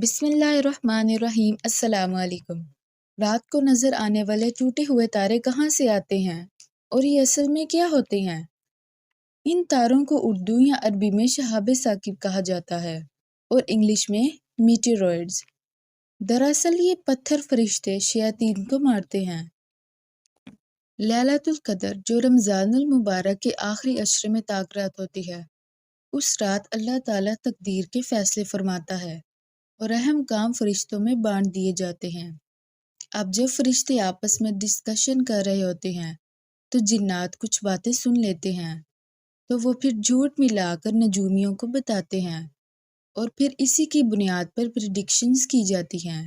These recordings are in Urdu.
بسم اللہ الرحمن الرحیم۔ السلام علیکم۔ رات کو نظر آنے والے ٹوٹے ہوئے تارے کہاں سے آتے ہیں اور یہ اصل میں کیا ہوتے ہیں؟ ان تاروں کو اردو یا عربی میں شہاب ثاقب کہا جاتا ہے اور انگلش میں میٹیورائڈز۔ دراصل یہ پتھر فرشتے شیاطین کو مارتے ہیں۔ لیلۃ القدر جو رمضان المبارک کے آخری عشرے میں طاق رات ہوتی ہے، اس رات اللہ تعالیٰ تقدیر کے فیصلے فرماتا ہے اور اہم کام فرشتوں میں بانٹ دیے جاتے ہیں۔ اب جب فرشتے آپس میں ڈسکشن کر رہے ہوتے ہیں تو جنات کچھ باتیں سن لیتے ہیں، تو وہ پھر جھوٹ ملا کر نجومیوں کو بتاتے ہیں اور پھر اسی کی بنیاد پر پریڈکشنز کی جاتی ہیں،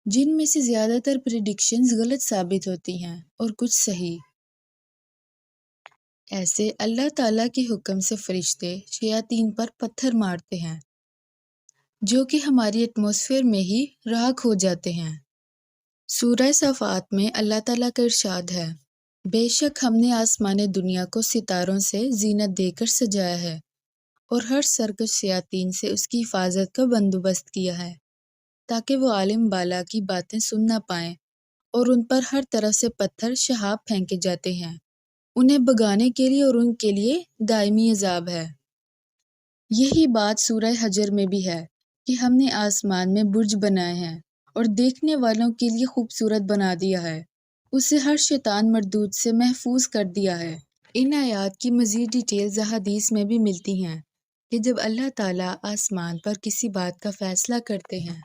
جن میں سے زیادہ تر پریڈکشنز غلط ثابت ہوتی ہیں اور کچھ صحیح۔ ایسے اللہ تعالیٰ کے حکم سے فرشتے شیاطین پر پتھر مارتے ہیں جو کہ ہماری ایٹماسفیئر میں ہی راکھ ہو جاتے ہیں۔ سورہ صافات میں اللہ تعالیٰ کا ارشاد ہے، بے شک ہم نے آسمان دنیا کو ستاروں سے زینت دے کر سجایا ہے اور ہر سرکش شیاطین سے اس کی حفاظت کا بندوبست کیا ہے تاکہ وہ عالم بالا کی باتیں سن نہ پائیں، اور ان پر ہر طرف سے پتھر شہاب پھینکے جاتے ہیں، انہیں بھگانے کے لیے، اور ان کے لیے دائمی عذاب ہے۔ یہی بات سورہ حجر میں بھی ہے کہ ہم نے آسمان میں برج بنائے ہیں اور دیکھنے والوں کے لیے خوبصورت بنا دیا ہے، اسے ہر شیطان مردود سے محفوظ کر دیا ہے۔ ان آیات کی مزید ڈیٹیلز احادیث میں بھی ملتی ہیں کہ جب اللہ تعالیٰ آسمان پر کسی بات کا فیصلہ کرتے ہیں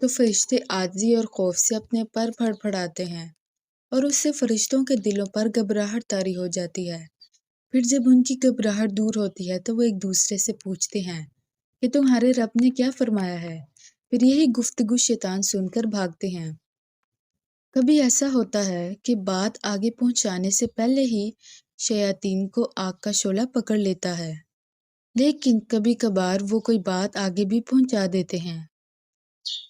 تو فرشتے عاجزی اور خوف سے اپنے پر پھڑپھڑاتے ہیں اور اس سے فرشتوں کے دلوں پر گھبراہٹ طاری ہو جاتی ہے۔ پھر جب ان کی گھبراہٹ دور ہوتی ہے تو وہ ایک دوسرے سے پوچھتے ہیں کہ تمہارے رب نے کیا فرمایا ہے، پھر یہی گفتگو شیطان سن کر بھاگتے ہیں۔ کبھی ایسا ہوتا ہے کہ بات آگے پہنچانے سے پہلے ہی شیاطین کو آگ کا شعلہ پکڑ لیتا ہے، لیکن کبھی کبھار وہ کوئی بات آگے بھی پہنچا دیتے ہیں۔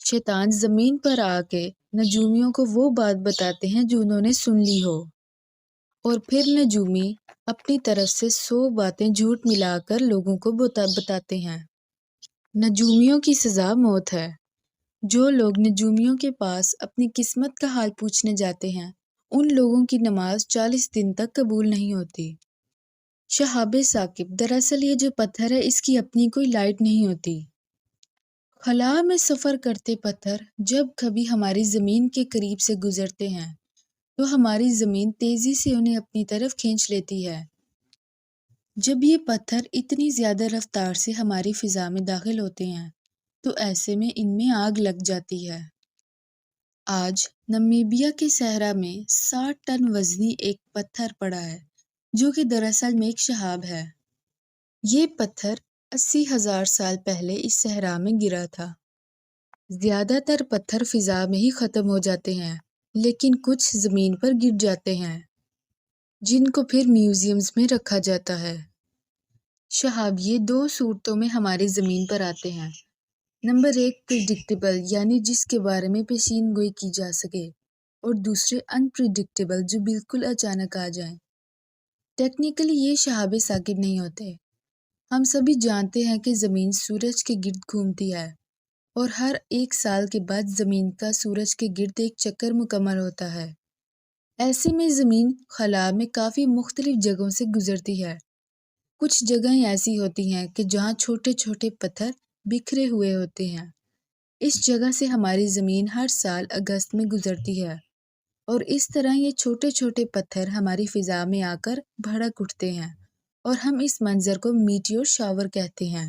شیطان زمین پر آ کے نجومیوں کو وہ بات بتاتے ہیں جو انہوں نے سن لی ہو، اور پھر نجومی اپنی طرف سے 100 باتیں جھوٹ ملا کر لوگوں کو بتاتے ہیں۔ نجومیوں کی سزا موت ہے۔ جو لوگ نجومیوں کے پاس اپنی قسمت کا حال پوچھنے جاتے ہیں، ان لوگوں کی نماز 40 دن تک قبول نہیں ہوتی۔ شہاب ثاقب، دراصل یہ جو پتھر ہے اس کی اپنی کوئی لائٹ نہیں ہوتی۔ خلا میں سفر کرتے پتھر جب کبھی ہماری زمین کے قریب سے گزرتے ہیں تو ہماری زمین تیزی سے انہیں اپنی طرف کھینچ لیتی ہے۔ جب یہ پتھر اتنی زیادہ رفتار سے ہماری فضا میں داخل ہوتے ہیں تو ایسے میں ان میں آگ لگ جاتی ہے۔ آج نمیبیا کے صحرا میں 60 ٹن وزنی ایک پتھر پڑا ہے جو کہ دراصل میں ایک شہاب ہے۔ یہ پتھر 80,000 سال پہلے اس صحرا میں گرا تھا۔ زیادہ تر پتھر فضا میں ہی ختم ہو جاتے ہیں، لیکن کچھ زمین پر گر جاتے ہیں جن کو پھر میوزیمز میں رکھا جاتا ہے۔ شہاب یہ 2 صورتوں میں ہماری زمین پر آتے ہیں۔ نمبر 1 پریڈکٹیبل، یعنی جس کے بارے میں پیشین گوئی کی جا سکے، اور دوسرے انپریڈکٹیبل جو بالکل اچانک آ جائیں۔ ٹیکنیکلی یہ شہاب ثاقب نہیں ہوتے۔ ہم سبھی جانتے ہیں کہ زمین سورج کے گرد گھومتی ہے اور ہر 1 سال کے بعد زمین کا سورج کے گرد ایک چکر مکمل ہوتا ہے۔ ایسے میں زمین خلا میں کافی مختلف جگہوں سے گزرتی ہے۔ کچھ جگہیں ایسی ہوتی ہیں کہ جہاں چھوٹے چھوٹے پتھر بکھرے ہوئے ہوتے ہیں۔ اس جگہ سے ہماری زمین ہر سال اگست میں گزرتی ہے اور اس طرح یہ چھوٹے چھوٹے پتھر ہماری فضا میں آ کر بھڑک اٹھتے ہیں اور ہم اس منظر کو میٹیور شاور کہتے ہیں۔